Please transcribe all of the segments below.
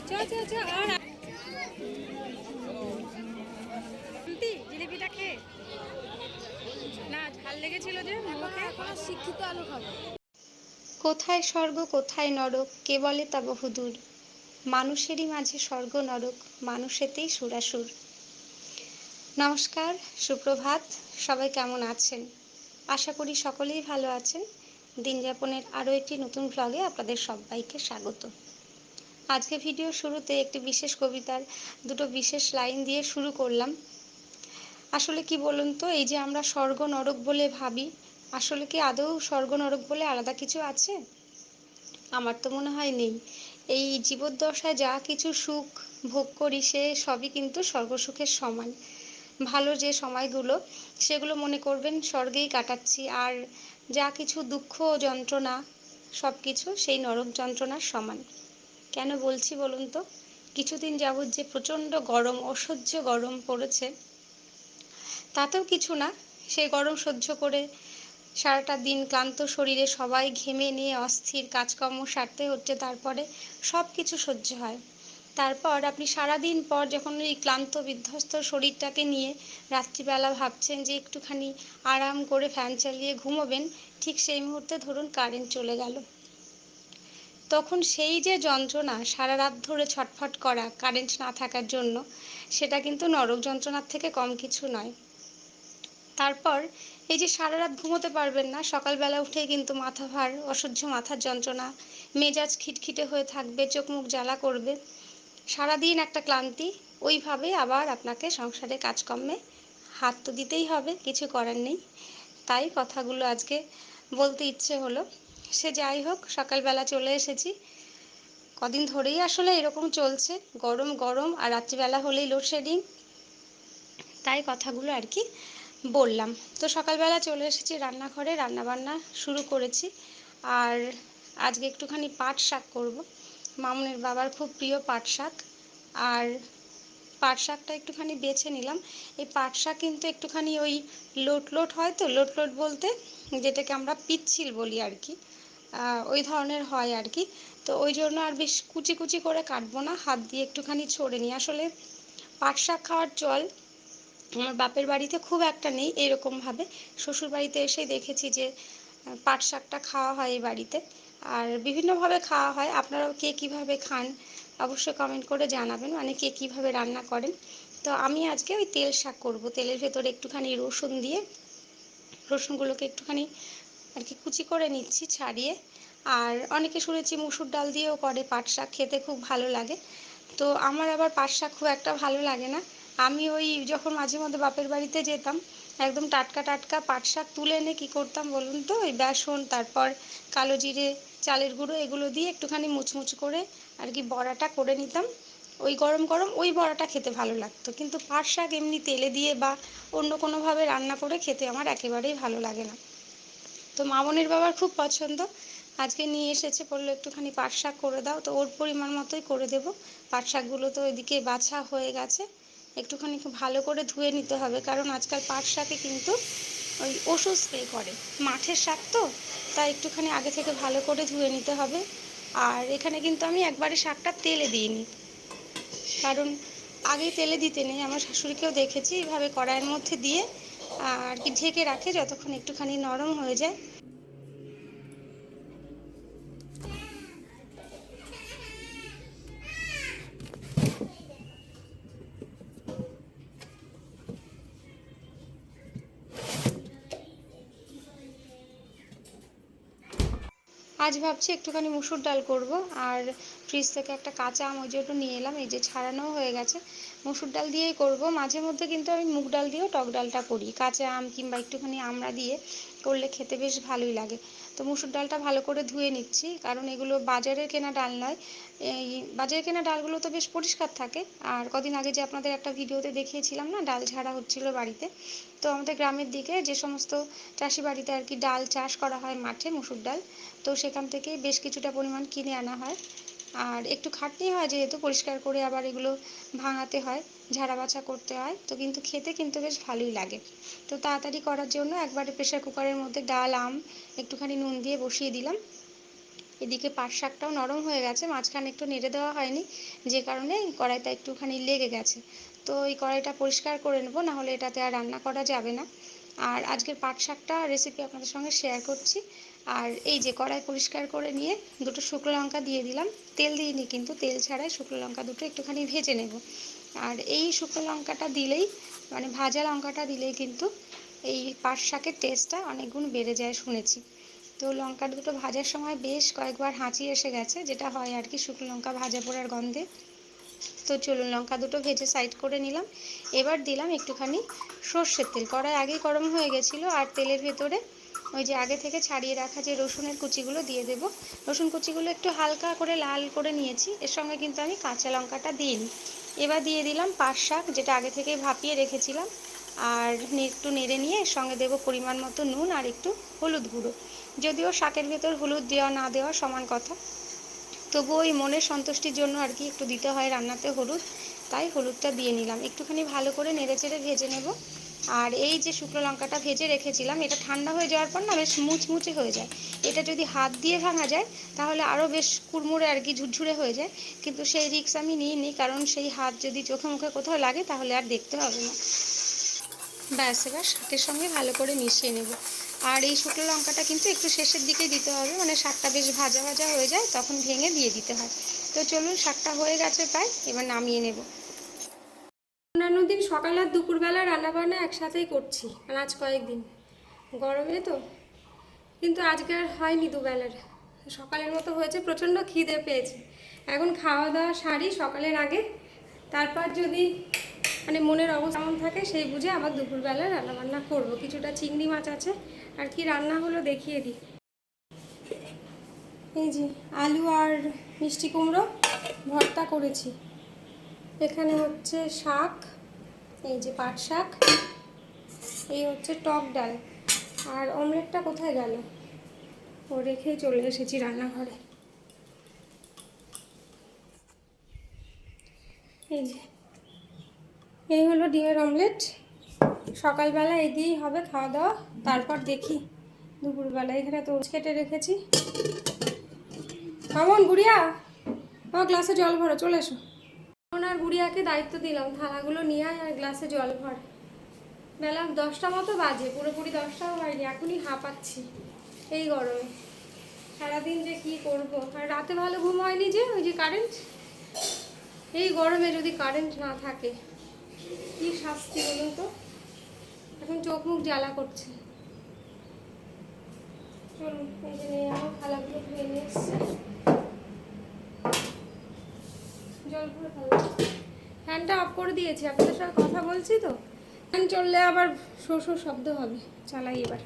চ চ চ আর জিলিপিটা খেয়ে না ঝাল লেগেছিল যে মুখে। এখন শিক্ষিত আলু খাবো। কোথায় স্বর্গ কোথায় নরক কে বলে তা বহুদূর, মানুষেরই মাঝে স্বর্গ নরক মানুষেতেই সুরাসুর। নমস্কার, সুপ্রভাত। সবাই কেমন আছেন? আশা করি সকলেই ভালো আছেন। দিনযাপনের আরও একটি নতুন ভ্লগে আপনাদের সবাইকে স্বাগত। আজকে ভিডিও শুরুতে একটি বিশেষ কবিতার দুটো বিশেষ লাইন দিয়ে শুরু করলাম। আসলে কি বলুন তো, এই যে আমরা স্বর্গ নরক বলে ভাবি, আসলে কি আদৌ স্বর্গ নরক বলে আলাদা কিছু আছে? আমার তো মনে হয় নেই। এই জীবদ্দশায় যা কিছু সুখ ভোগ করি সে সবই কিন্তু স্বর্গসুখের সমান। ভালো যে সময়গুলো সেগুলো মনে করবেন স্বর্গেই কাটাচ্ছি, আর যা কিছু দুঃখ যন্ত্রণা সব কিছু সেই নরক যন্ত্রণার সমান। কেন বলছি বলুন তো, কিছুদিন যাবৎ যে প্রচণ্ড গরম, অসহ্য গরম পড়েছে, তাতেও কিছু না। সেই গরম সহ্য করে সারাটা দিন ক্লান্ত শরীরে সবাই ঘেমে নিয়ে অস্থির, কাজকর্ম সারতে হচ্ছে, তারপরে সব কিছু সহ্য হয়। তারপর আপনি সারাদিন পর যখন এই ক্লান্ত বিধ্বস্ত শরীরটাকে নিয়ে রাত্রিবেলা ভাবছেন যে একটুখানি আরাম করে ফ্যান চালিয়ে ঘুমোবেন, ঠিক সেই মুহূর্তে ধরুন কারেন্ট চলে গেল। তখন সেই যে যন্ত্রণা, সারা রাত ধরে ছটফট করা কারেন্ট না থাকার জন্য, সেটা কিন্তু নরক যন্ত্রণার থেকে কম কিছু নয়। তারপর এই যে সারা রাত ঘুমোতে পারবেন না, সকালবেলা উঠেই কিন্তু মাথা ভার, অসহ্য মাথার যন্ত্রণা, মেজাজ খিটখিটে হয়ে থাকবে, চোখ মুখ জ্বালা করবে, সারাদিন একটা ক্লান্তি। ওইভাবে আবার আপনাকে সংসারে কাজকর্মে হাত তো দিতেই হবে, কিছু করার নেই। তাই কথাগুলো আজকে বলতে ইচ্ছে হলো। সে যাই হোক, সকালবেলা চলে এসেছি। কদিন ধরেই আসলে এরকম চলছে, গরম গরম, আর রাত্রিবেলা হলেই লোডশেডিং। তাই কথাগুলো আর কি বললাম। তো সকালবেলা চলে এসেছি রান্নাঘরে, রান্নাবান্না শুরু করেছি। আর আজকে একটুখানি পাট শাক করব। মামুনের বাবার খুব প্রিয় পাট শাক। আর পাট শাকটা একটুখানি বেছে নিলাম। এই পাট শাক কিন্তু একটুখানি ওই লোট লোট হয়, তো লোট লোট বলতে যেটাকে আমরা পিচ্ছিল বলি আর কি, ওই ধরনের হয় আর কি। তো ওই জন্য আর বেশ কুচি কুচি করে কাটবো না, হাত দিয়ে একটুখানি ছড়ে নিই। আসলে পাট শাক খাওয়ার চল আমার বাপের বাড়িতে খুব একটা নেই এরকমভাবে। শ্বশুর বাড়িতে এসেই দেখেছি যে পাট শাকটা খাওয়া হয় এই বাড়িতে, আর বিভিন্নভাবে খাওয়া হয়। আপনারাও কে কীভাবে খান অবশ্যই কমেন্ট করে জানাবেন, মানে কে কীভাবে রান্না করেন। তো আমি আজকে ওই তেল শাক করব, তেলের ভেতরে একটুখানি রসুন দিয়ে রসুনগুলোকে একটুখানি আর কি কুচি করে নিচ্ছি ছাড়িয়ে। আর অনেকে শুনেছি মুসুর ডাল দিয়েও করে পাট শাক, খেতে খুব ভালো লাগে। তো আমার আবার পাট শাক খুব একটা ভালো লাগে না। আমি ওই যখন মাঝে মধ্যে বাপের বাড়িতে যেতাম, একদম টাটকা টাটকা পাট শাক তুলে এনে কী করতাম বলুন তো, ওই বেসন, তারপর কালো জিরে, চালের গুঁড়ো এগুলো দিয়ে একটুখানি মুচমুচ করে আর কি বড়াটা করে নিতাম। ওই গরম গরম ওই বড়াটা খেতে ভালো লাগতো, কিন্তু পাট শাক এমনি তেলে দিয়ে বা অন্য কোনোভাবে রান্না করে খেতে আমার একেবারেই ভালো লাগে না। তো মামনের বাবার খুব পছন্দ, আজকে নিয়ে এসেছে, বললো একটুখানি পাট শাক করে দাও। তো ওর পরিমাণ মতোই করে দেবো। পাট শাকগুলো তো ওইদিকে বাছা হয়ে গেছে, একটুখানি খুব ভালো করে ধুয়ে নিতে হবে, কারণ আজকাল পাট শাকে কিন্তু ওই ওষুধ স্প্রে করে। মাঠের শাক তো, তাই একটুখানি আগে থেকে ভালো করে ধুয়ে নিতে হবে। আর এখানে কিন্তু আমি একবারে শাকটা তেলে দিইনি, কারণ আগেই তেলে দিতে নেই। আমার শাশুড়িকেও দেখেছি এইভাবে কড়াইয়ের মধ্যে দিয়ে আর কি ঢেকে রাখে যতক্ষণ একটুখানি নরম হয়ে যায়। আজ ভাবছি একটুখানি মুসুর ডাল করব। আর ফ্রিজ থেকে একটা কাঁচা আম ওই জন্য নিয়ে এলাম, এই যে ছাড়ানো হয়ে গেছে। মুসুর ডাল দিয়েই করব। মাঝে মধ্যে কিন্তু আমি মুগ ডাল দিয়েও টক ডালটা করি, কাঁচা আম কিংবা একটুখানি আমড়া দিয়ে করলে খেতে বেশ ভালোই লাগে। তো মুসুর ডালটা ভালো করে ধুয়ে নিচ্ছি, কারণ এগুলো বাজারের কেনা ডাল নয়। এই বাজারে কেনা ডালগুলো তো বেশ পরিষ্কার থাকে। আর কদিন আগে যে আপনাদের একটা ভিডিওতে দেখিয়েছিলাম না, ডাল ঝাড়া হচ্ছিল বাড়িতে, তো আমাদের গ্রামের দিকে যে সমস্ত চাষি বাড়িতে আর কি ডাল চাষ করা হয় মাঠে, মুসুর ডাল, তো সেখান থেকে বেশ কিছুটা পরিমাণ কিনে আনা হয়। আর একটু খাটনি হয় যেহেতু, পরিষ্কার করে আবার এগুলো ভাঙাতে হয়, ঝাড়া বাছা করতে হয়, তো কিন্তু খেতে কিন্তু বেশ ভালোই লাগে। তো তাড়াতাড়ি করার জন্য একবারে প্রেশার কুকারের মধ্যে ডাল, আম, একটুখানি নুন দিয়ে বসিয়ে দিলাম। এদিকে পাট শাকটাও নরম হয়ে গেছে, মাঝখানে একটু নেড়ে দেওয়া হয়নি, যে কারণে কড়াইটা একটুখানি লেগে গেছে। তো এই কড়াইটা পরিষ্কার করে নেবো, নাহলে এটাতে আর রান্না করা যাবে না। আর আজকের পাট শাকটা রেসিপি আপনাদের সঙ্গে শেয়ার করছি। আর এই যে কড়াই পরিষ্কার করে নিয়ে দুটো শুকনো লঙ্কা দিয়ে দিলাম, তেল দিইনি কিন্তু, তেল ছাড়াই শুকনো লঙ্কা দুটো একটুখানি ভেজে নেব। আর এই শুকনো লঙ্কাটা দিলেই, মানে ভাজা লঙ্কাটা দিলেই কিন্তু এই পাট শাকের টেস্টটা অনেক গুণ বেড়ে যায় শুনেছি। তো লঙ্কা দুটো ভাজার সময় বেশ কয়েকবার হাঁচি এসে গেছে, যেটা হয় আর কি শুকনো লঙ্কা ভাজা পোড়ার গন্ধে। তো চলুন, লঙ্কা দুটো ভেজে সাইড করে নিলাম। এবার দিলাম একটুখানি সর্ষের তেল, কড়াই আগেই গরম হয়ে গেছিলো। আর তেলের ভেতরে ওই যে আগে থেকে ছাড়িয়ে রাখা যে রসুনের কুচিগুলো দিয়ে দেবো। রসুন কুচিগুলো একটু হালকা করে লাল করে নিয়েছি, এর সঙ্গে কিন্তু আমি কাঁচা লঙ্কাটা দিইনি। এবার দিয়ে দিলাম পাট শাক, যেটা আগে থেকেই ভাপিয়ে রেখেছিলাম। আর একটু নেড়ে নিয়ে এর সঙ্গে দেবো পরিমাণ মতো নুন আর একটু হলুদ গুঁড়ো। যদিও শাকের ভেতর হলুদ দেওয়া না দেওয়া সমান কথা, তবুও ওই মনের সন্তুষ্টির জন্য আর কি একটু দিতে হয় রান্নাতে হলুদ, তাই হলুদটা দিয়ে নিলাম। একটুখানি ভালো করে নেড়ে চেড়ে ভেজে নেব। আর এই যে শুকনো লঙ্কাটা ভেজে রেখেছিলাম, এটা ঠান্ডা হয়ে যাওয়ার পর না বেশ মুচমুচে হয়ে যায়। এটা যদি হাত দিয়ে ভাঙা যায় তাহলে আরও বেশ কুড়মুড়ে আর কি ঝুরঝুরে হয়ে যায়, কিন্তু সেই রিস্ক আমি নিইনি, কারণ সেই হাত যদি চোখে মুখে কোথাও লাগে তাহলে আর দেখতে হবে না। ব্যাস, এবার শাকের সঙ্গে ভালো করে মিশিয়ে নেব। আর এই শুকনো লঙ্কাটা কিন্তু একটু শেষের দিকে দিতে হবে, মানে শাকটা বেশ ভাজা ভাজা হয়ে যায় তখন ভেঙে দিয়ে দিতে হয়। তো চলুন, শাকটা হয়ে গেছে প্রায়, এবার নামিয়ে নেব। অন্যান্য দিন সকাল আর দুপুরবেলা রান্নাবান্না একসাথেই করছি, আর আজ কয়েকদিন গরমে তো, কিন্তু আজকে আর হয়নি দুবেলার, সকালের মতো হয়েছে। প্রচণ্ড খিদে পেয়েছে, এখন খাওয়া দাওয়া সারি সকালের আগে, তারপর যদি মানে মনের অবস্থা এমন থাকে সেই বুঝে আবার দুপুরবেলা রান্নাবান্না করব। কিছুটা চিংড়ি মাছ আছে, আর কি রান্না হলো দেখিয়ে দিই। এই যে আলু আর মিষ্টি কুমড়ো ভর্তা করেছি, এখানে হচ্ছে শাক, এই যে পাট শাক, এই হচ্ছে টক ডাল। আর অমলেটটা কোথায় গেল, ও রেখেই চলে এসেছি রান্নাঘরে। এই যে এই হলো ডিমের অমলেট। সকালবেলা এই দিয়েই হবে খাওয়া দাওয়া, তারপর দেখি দুপুরবেলা। এখানে তো কেটে রেখেছি। কেমন গুড়িয়া, আমার গ্লাসে জল ভরো, চলে এসো। আর গুড়িয়াকে দায়িত্ব দিলাম থালাগুলো নিয়ে আয় আর গ্লাসে জল ভর। বেলা 10টা মতো বাজে, পুরোপুরি 10টাও হয়নি, এখনই হাঁপাচ্ছি এই গরমে। সারাদিন যে কি করব, আর রাতে ভালো ঘুম হয়নি, যে ওই যে কারেন্ট, এই গরমে যদি কারেন্ট না থাকে কি শাস্তি বলুন তো। এখন চোখ মুখ জ্বালা করছে। চলুন, এই যে নিয়ে আমার থালাগুলো ধুয়ে নিয়ে এসছে, জল ভরে ফেলো। ফ্যানটা অফ করে দিয়েছি, আপনাদের সঙ্গে কথা বলছি তো, ফ্যান চললে আবার শো শো শব্দ হবে। চালাই এবার।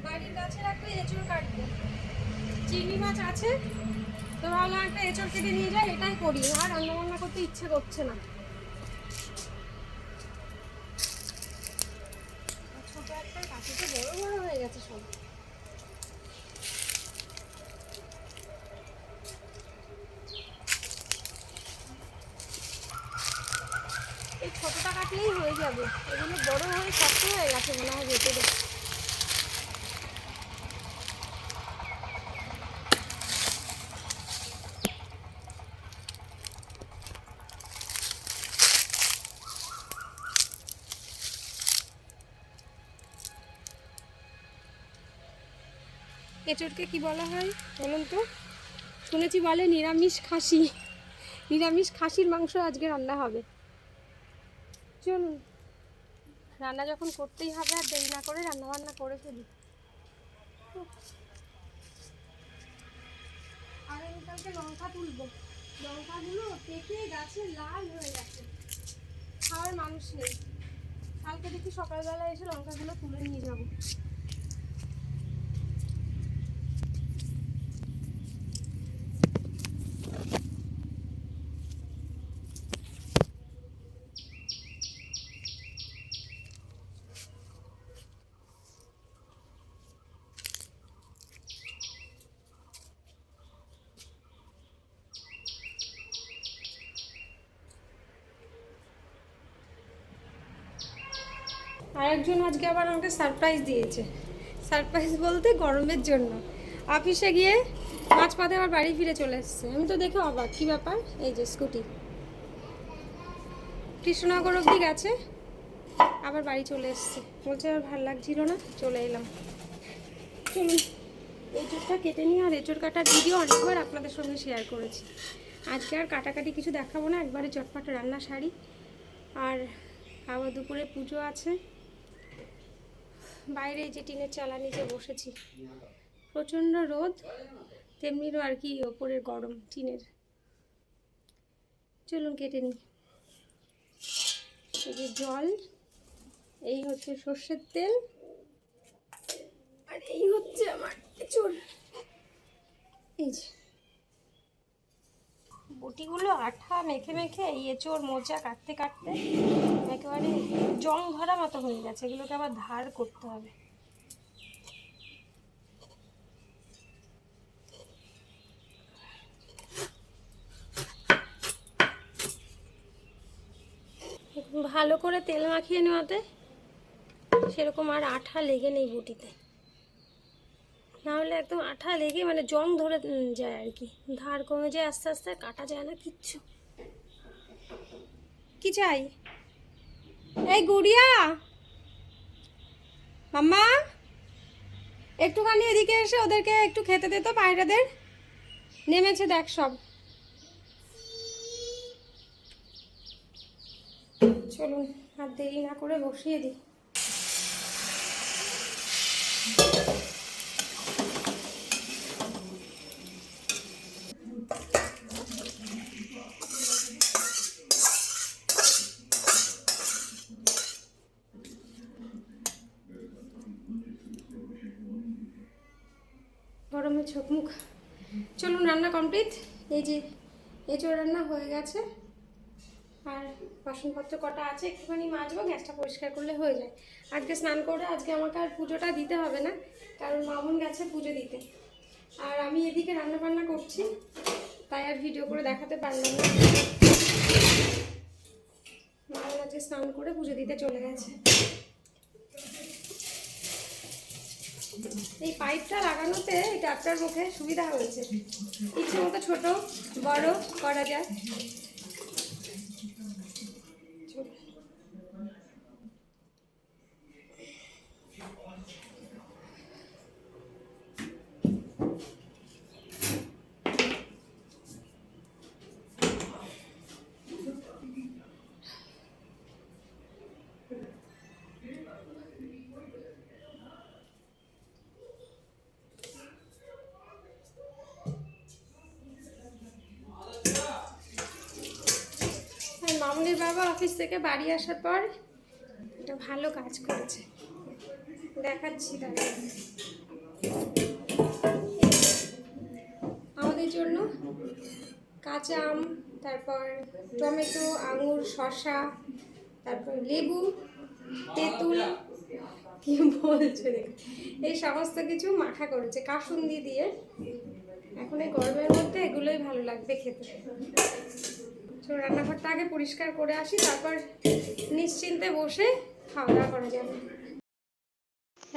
বাড়ির গাছের একটা এঁচড় কাটবো, চিংড়ি মাছ আছে তো ভাবলাম একটা এঁচড় কেটে নিয়ে যাই, এটাই করি। আর রান্না বান্না করতে ইচ্ছে করছে না, ছোট একটা কাছে তো বড় বড় হয়ে গেছে সব। এই ছোটটা কাটলেই হয়ে যাবে, এগুলো বড় হয়ে শক্ত হয়ে গেছে মনে হয় ভেতরে। এঁচড়কে কি বলা হয় বলুন তো? শুনেছি বলে নিরামিষ খাসি, নিরামিষ খাসির মাংস আজকে রান্না হবে। চলুন, রান্না যখন করতেই হবে আর দেরি না করে রান্না বান্না করে ফেলি। আর আমি কালকে লঙ্কা তুলবো, লঙ্কাগুলো পেকে গাছে লাল হয়ে গেছে, খাওয়ার মানুষ নেই। কালকে দেখি সকালবেলা এসে লঙ্কাগুলো তুলে নিয়ে যাবো। আরেকজন আজকে আবার আমাকে সারপ্রাইজ দিয়েছে। সারপ্রাইজ বলতে গরমের জন্য অফিসে গিয়ে মাছ পাতে আবার বাড়ি ফিরে চলে এসছে। আমি তো দেখে অবাক, কী ব্যাপার। এই যে স্কুটি, কৃষ্ণনগর অবধি গেছে, আবার বাড়ি চলে এসছে। বলছে আর ভালো লাগছিল না, চলে এলাম। চলুন এঁচোড়টা কেটে নিই। আর এঁচোড় কাটার ভিডিও অনেকবার আপনাদের সঙ্গে শেয়ার করেছি। আজকে আর কাটাকাটি কিছু দেখাবো না, একবারে চটপট রান্না সারি। আর আবার দুপুরে পুজো আছে। বাইরে যে টিনের চালা নিচে বসেছি, প্রচণ্ড রোদ, তেমনিও আর কি ওপরের গরম টিনের। চলুন কেটে নিই। এই যে জল, এই হচ্ছে সর্ষের তেল, আর এই হচ্ছে আমার এঁচোড়। এই যে বটিগুলো আঠা মেখে মেখে এই এঁচোড় মোচা কাটতে কাটতে একেবারে জং ধরা মতো হয়ে গেছে। এগুলোকে আবার ধার করতে হবে। ভালো করে তেল মাখিয়ে নেওয়াতে সেরকম আর আঠা লেগে নেই বটিতে, নাহলে একদম আঠা লেগে মানে জং ধরে যায় আর কি, ধার কমে যায় আস্তে আস্তে, কাটা যায় না কিচ্ছু। কি চাই? এই গুড়িয়া, মাম্মা একটুখানি এদিকে এসে ওদেরকে একটু খেতে দে তো, পায়রাদের নেমেছে দেখ সব। চলুন আর দেরি না করে বসিয়ে দিই। গরমে চোখ মুখ। চলুন রান্না কমপ্লিট। এই যে এঁচোড় রান্না হয়ে গেছে, আর বাসনপত্র কটা আছে একটুখানি মাজবো, গ্যাসটা পরিষ্কার করলে হয়ে যায়। আজকে স্নান করে আজকে আমাকে আর পুজোটা দিতে হবে না, কারণ মামুন গেছে পুজো দিতে। আর আমি এদিকে রান্না বান্না করছি, তাই আর ভিডিও করে দেখাতে পারলাম না। মামুন আজকে স্নান করে পুজো দিতে চলে গেছে। এই পাইপটা লাগানোতে এই ট্যাপটার মুখে সুবিধা হয়েছে, ইচ্ছে মতো ছোট বড় করা যায়। মামুনির বাবা অফিস থেকে বাড়ি আসার পর একটা ভালো কাজ করেছে, দেখাচ্ছি তাহলে। আমাদের জন্য কাঁচা আম, তারপর টমেটো, আঙুর, শসা, তারপর লেবু, তেঁতুল, কি বলছে এই সমস্ত কিছু মাখা করেছে কাসুন্দি দিয়ে। এখন এই গরমের মধ্যে এগুলোই ভালো লাগবে খেতে। তো রান্নাঘরটা আগে পরিষ্কার করে আসি, তারপর নিশ্চিন্তে বসে খাওয়া দাওয়া করা যাবে।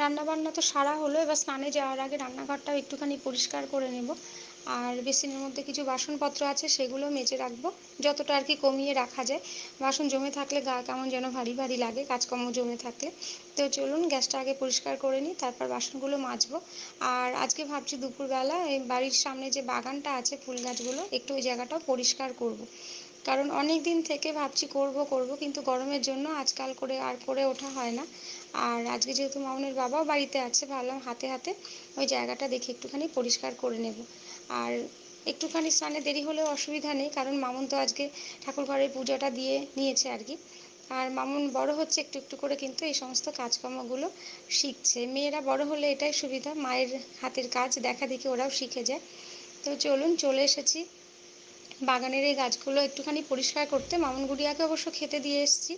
রান্নাবান্না তো সারা হলো, এবার স্নানে যাওয়ার আগে রান্নাঘরটাও একটুখানি পরিষ্কার করে নেব। আর বেসিনের মধ্যে কিছু বাসনপত্র আছে সেগুলো মেজে রাখবো, যতটা আর কি কমিয়ে রাখা যায়। বাসন জমে থাকলে গা কেমন যেন ভারী ভারী লাগে, কাজকর্ম জমে থাকলে। তো চলুন গ্যাসটা আগে পরিষ্কার করে নিই, তারপর বাসনগুলো মাজবো। আর আজকে ভাবছি দুপুরবেলা এই বাড়ির সামনে যে বাগানটা আছে ফুল গাছগুলো, একটু ওই জায়গাটাও পরিষ্কার করব। কারণ অনেক দিন থেকে ভাবছি করব করব, কিন্তু গরমের জন্য আজকাল করে ওঠা হয় না। আর আজকে যেহেতু মামুনের বাবাও বাড়িতে আছে, ভাবলাম হাতে হাতে ওই জায়গাটা দেখে একটুখানি পরিষ্কার করে নেব। আর একটুখানি স্নানে দেরি হলেও অসুবিধা নেই, কারণ মামুন তো আজকে ঠাকুর ঘরের পুজোটা দিয়ে নিয়েছে আর কি। আর মামুন বড় হচ্ছে একটু একটু করে, কিন্তু এই সমস্ত কাজকর্মগুলো শিখছে। মেয়েরা বড় হলে এটাই সুবিধা, মায়ের হাতের কাজ দেখা দেখি ওরাও শিখে যায়। তো চলুন চলে এসেছি বাগানের এই গাছগুলো একটুখানি পরিষ্কার করতে। মামুন গুড়িয়াকে অবশ্য খেতে দিয়ে এসেছি।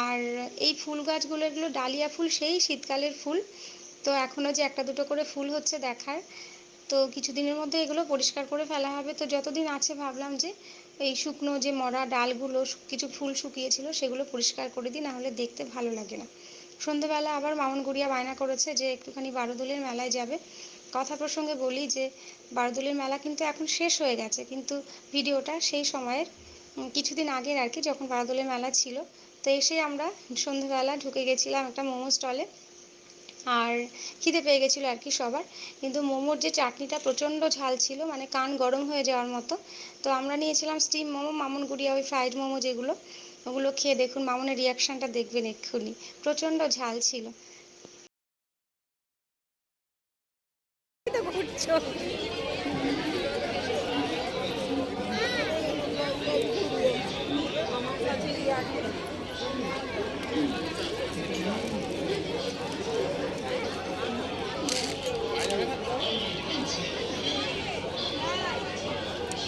আর এই ফুল গাছগুলো, এগুলো ডালিয়া ফুল, সেই শীতকালের ফুল। তো এখনও যে একটা দুটো করে ফুল হচ্ছে দেখার। তো কিছুদিনের মধ্যে এগুলো পরিষ্কার করে ফেলা হবে। তো যতদিন আছে ভাবলাম যে এই শুকনো যে মরা ডালগুলো, কিছু ফুল শুকিয়েছিল সেগুলো পরিষ্কার করে দিই, নাহলে দেখতে ভালো লাগে না। সন্ধ্যেবেলা আবার মামুন গুড়িয়া বায়না করেছে যে একটুখানি বারোদোলের মেলায় যাবে। কথা প্রসঙ্গে বলি যে বারোদোলের মেলা কিন্তু এখন শেষ হয়ে গেছে, কিন্তু ভিডিওটা সেই সময়ের কিছুদিন আগের আর কি, যখন বারোদোলের মেলা ছিল। তো এসে আমরা সন্ধ্যেবেলা ঢুকে গেছিলাম একটা মোমো স্টলে, আর খিদে পেয়ে গেছিলো আর কি সবার। কিন্তু মোমোর যে চাটনিটা প্রচণ্ড ঝাল ছিল, মানে কান গরম হয়ে যাওয়ার মতো। তো আমরা নিয়েছিলাম স্টিম মোমো, মামুন গুড়িয়া ওই ফ্রাইড মোমো যেগুলো, ওগুলো খেয়ে দেখুন মামুনের রিয়াকশানটা দেখবেন এক্ষুনি, প্রচণ্ড ঝাল ছিল।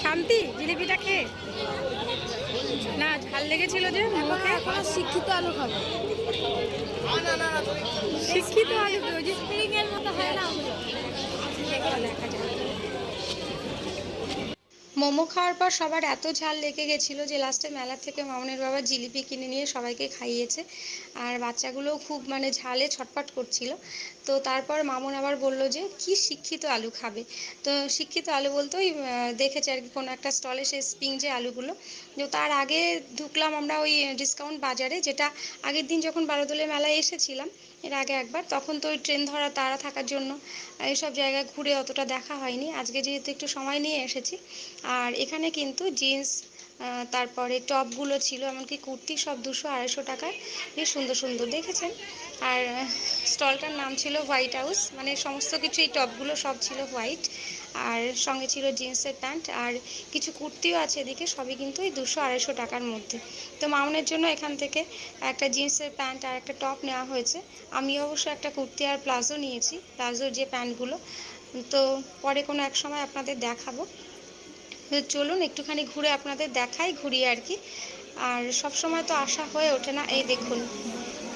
শান্তি জিলিপিটা খেয়ে না ঝাল লেগেছিল যে মুখে। এখন শিক্ষিত আলু খাবো। শিক্ষিত আলু ওই যে স্প্রিং এর মতো হয় না? দেখা যায়। মোমো খাওয়ার পর সবার এত ঝাল লেগে গেছিলো যে লাস্টে মেলা থেকে মামুনের বাবা জিলিপি কিনে নিয়ে সবাইকে খাইয়েছে। আর বাচ্চাগুলোও খুব মানে ঝালে ছটফট করছিল। তো তারপর মামুন আবার বলল যে কি শিক্ষিত আলু খাবে। তো শিক্ষিত আলু বলতে ওই দেখেছে আর কি কোনো একটা স্টলে সেই স্প্রিং যে আলুগুলো। তো তার আগে ঢুকলাম আমরা ওই ডিসকাউন্ট বাজারে, যেটা আগের দিন যখন বারোদোলের মেলায় এসেছিলাম এর আগে একবার, তখন তো ওই ট্রেন ধরা তাড়া থাকার জন্য এইসব জায়গায় ঘুরে অতটা দেখা হয়নি। আজকে যেহেতু একটু সময় নিয়ে এসেছি। আর এখানে কিন্তু জিন্স তারপরে টপগুলো ছিল, এমনকি কুর্তি সব 200-250 টাকায়, বেশ সুন্দর সুন্দর দেখেছেন। আর স্টলটার নাম ছিল হোয়াইট হাউস, মানে সমস্ত কিছু এই টপগুলো সব ছিল হোয়াইট, আর সঙ্গে ছিল জিন্সের প্যান্ট আর কিছু কুর্তিও আছে এদিকে, সবই কিন্তু এই 200-250 টাকার মধ্যে। তো মামুনের জন্য এখান থেকে একটা জিন্সের প্যান্ট আর একটা টপ নেওয়া হয়েছে। আমি অবশ্য একটা কুর্তি আর প্লাজো নিয়েছি, প্লাজোর যে প্যান্টগুলো, তো পরে কোনো এক সময় আপনাদের দেখাবো। চলুন একটুখানি ঘুরে আপনাদের দেখাই, ঘুরিয়ে আর কি। আর সব সময় তো আশা হয়ে ওঠে না। এই দেখুন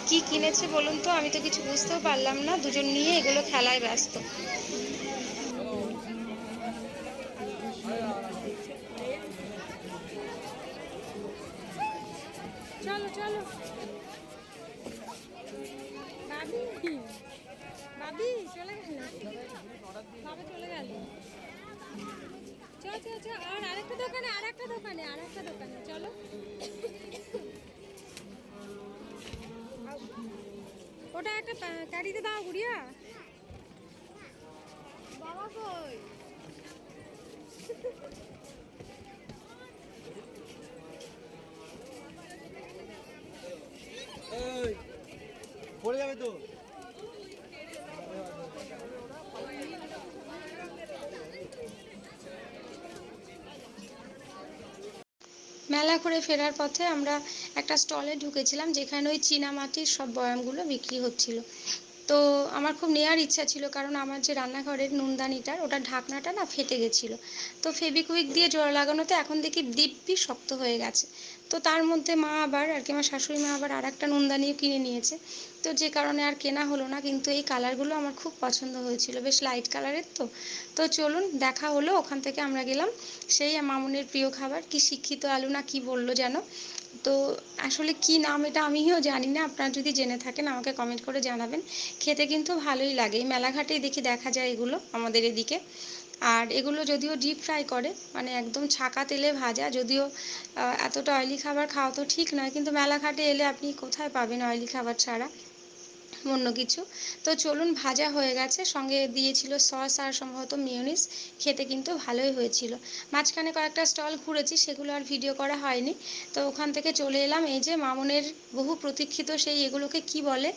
কি কিনেছে বলুন তো, আমি তো কিছু বুঝতেও পারলাম না, দুজন নিয়ে এগুলো খেলায় ব্যস্ত। চলো চলো বাবি, বাবি চলে গেল, বাবা চলে গেল। চল চল চল, আর আরেকটা দোকানে চলো। ওটা একটা কাটিতে দাও গুড়িয়া। বাবা কই? পড়ে যাবে তো। মেলা ঘুরে ফেরার পথে আমরা একটা স্টলে ঢুকেছিলাম, যেখানে ওই চীনামাটির সব বয়ামগুলো বিক্রি হচ্ছিল। তো আমার খুব নেওয়ার ইচ্ছা ছিল, কারণ আমার যে রান্নাঘরের নুনদানিটার ওটার ঢাকনাটা না ফেটে গেছিলো। তো ফেভিকুইক দিয়ে জোড়া লাগানোতে এখন দেখি দিব্যি শক্ত হয়ে গেছে। তো তার মধ্যে মা আবার আর কি, আমার শাশুড়ি মা আবার আর একটা নুনদানিও কিনে নিয়েছে। তো যে কারণে আর কেনা হলো না, কিন্তু এই কালারগুলো আমার খুব পছন্দ হয়েছিল, বেশ লাইট কালারের। তো তো চলুন দেখা হলো, ওখান থেকে আমরা গেলাম সেই মামুনের প্রিয় খাবার, কি শিক্ষিত আলু না কি বললো যেন। তো আসলে কি নাম এটা আমিও জানি না, আপনারা যদি জেনে থাকেন আমাকে কমেন্ট করে জানাবেন। খেতে কিন্তু ভালোই লাগে, এই মেলাঘাটেই দেখি দেখা যায় এগুলো আমাদের এদিকে। আর এগুলো যদিও ডিপ ফ্রাই করে, মানে একদম ছাকা তেলে ভাজা, যদিও এতটা অয়েলি খাবার খাওয়া তো ঠিক নয়, কিন্তু মেলাঘাটে এলে আপনি কোথায় পাবেন অয়েলি খাবার ছাড়া অন্য কিছু। তো চলুন, ভাজা হয়ে গেছে, সঙ্গে দিয়েছিল সস আর সম্ভবত মেয়োনিজ, খেতে কিন্তু ভালোই হয়েছিল। মাঝখানে কয়েকটা স্টল ঘুরেছি, সেগুলো আর ভিডিও করা হয়নি। তো ওখান থেকে চলে এলাম এই যে মামুনের বহু প্রতীক্ষিত সেই, এগুলোকে কি বলে,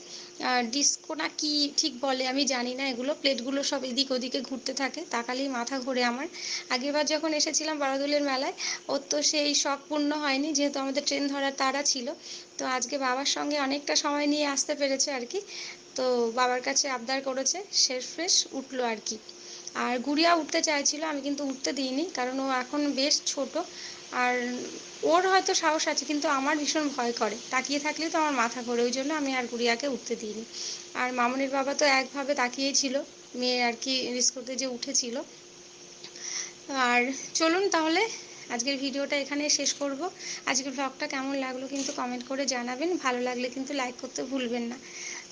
ডিস্কো না কি ঠিক বলে আমি জানি না, এগুলো প্লেটগুলো সব এদিক ওদিকে ঘুরতে থাকে, তাকালেই মাথা ঘোরে আমার। আগেরবার যখন এসেছিলাম বারোদোলের মেলায়, ওর তো সেই শখ পূর্ণ হয়নি, যেহেতু আমাদের ট্রেন ধরার তাড়া ছিল। তো আজকে বাবার সঙ্গে অনেকটা সময় নিয়ে আসতে পেরেছে আর কি। তো বাবার কাছে আবদার করেছে, শেরফ্রেশ উঠলো আর কি। আর গুড়িয়া উঠতে চাইছিল, আমি কিন্তু উঠতে দিইনি, কারণ ও এখন বেশ ছোট। আর ওর হয়তো সাহস আছে, কিন্তু আমার ভীষণ ভয় করে, তাকিয়ে থাকলেই তো আমার মাথা ঘোরে, ওই জন্য আমি আর গুড়িয়াকে উঠতে দিইনি। আর মামুনির বাবা তো একভাবে তাকিয়েই ছিল, মেয়ে আর কি রিস্ক করতে যে উঠেছিল। আর চলুন তাহলে আজকের ভিডিওটা এখানেই শেষ করব। আজকের ব্লগটা কেমন লাগলো কিন্তু কমেন্ট করে জানাবেন, ভালো লাগলে কিন্তু লাইক করতে ভুলবেন না।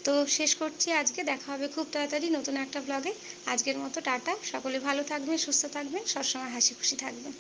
তো শেষ করছি আজকে, দেখা হবে খুব তাড়াতাড়ি নতুন একটা ব্লগে। আজকের মতো টাটা, সকলে ভালো থাকবেন, সুস্থ থাকবেন, সবসময় হাসি খুশি থাকবেন।